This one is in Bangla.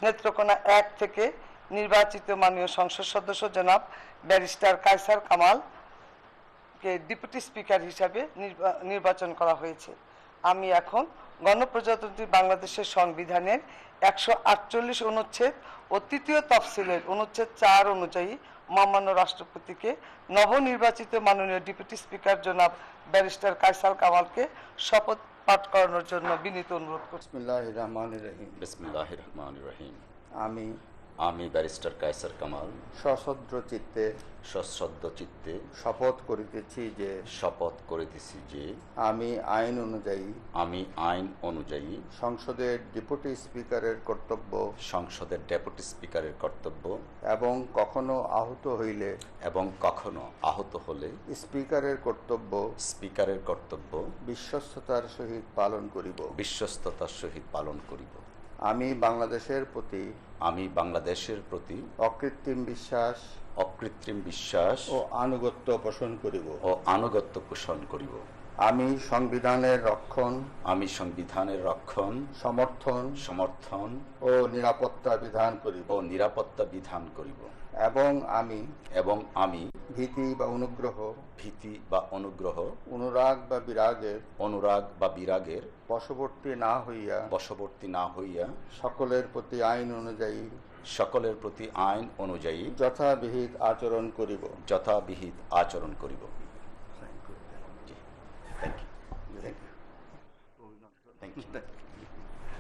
নেত্রকোনা 1 থেকে নির্বাচিত মাননীয় সংসদ সদস্য জনাব ব্যারিস্টার কায়সার কামালকে ডেপুটি স্পিকার হিসাবে নির্বাচন করা হয়েছে। আমি এখন গণপ্রজাতন্ত্রী বাংলাদেশের সংবিধানের 148 অনুচ্ছেদ ও 3য় তফসিলের অনুচ্ছেদ 4 অনুযায়ী মহামান্য রাষ্ট্রপতিকে নবনির্বাচিত মাননীয় ডেপুটি স্পিকার জনাব ব্যারিস্টার কায়সার কামালকে শপথ পাঠ করানোর জন্য বিনীত অনুরোধ করছি। বিসমিল্লাহির রহমানির রহিম। বিসমিল্লাহির রহমানির রহিম। আমি ব্যারিস্টার কায়সার কামাল সশ্রদ্ধ চিত্তে শপথ করিতেছি যে আমি আইন অনুযায়ী সংসদের ডেপুটি স্পিকারের কর্তব্য এবং কখনো আহত হলে স্পিকারের কর্তব্য বিশ্বস্ততার সহিত পালন করিব। আমি বাংলাদেশের প্রতি অকৃত্রিম বিশ্বাস ও আনুগত্য পোষণ করিব। আমি সংবিধানের রক্ষণ সমর্থন ও নিরাপত্তা বিধান করিব এবং আমি ভীতি বা অনুগ্রহ অনুরাগ বা বিরাগের বশবর্তী না হইয়া সকলের প্রতি আইন অনুযায়ী যথাবিহিত আচরণ করিব। Thank you.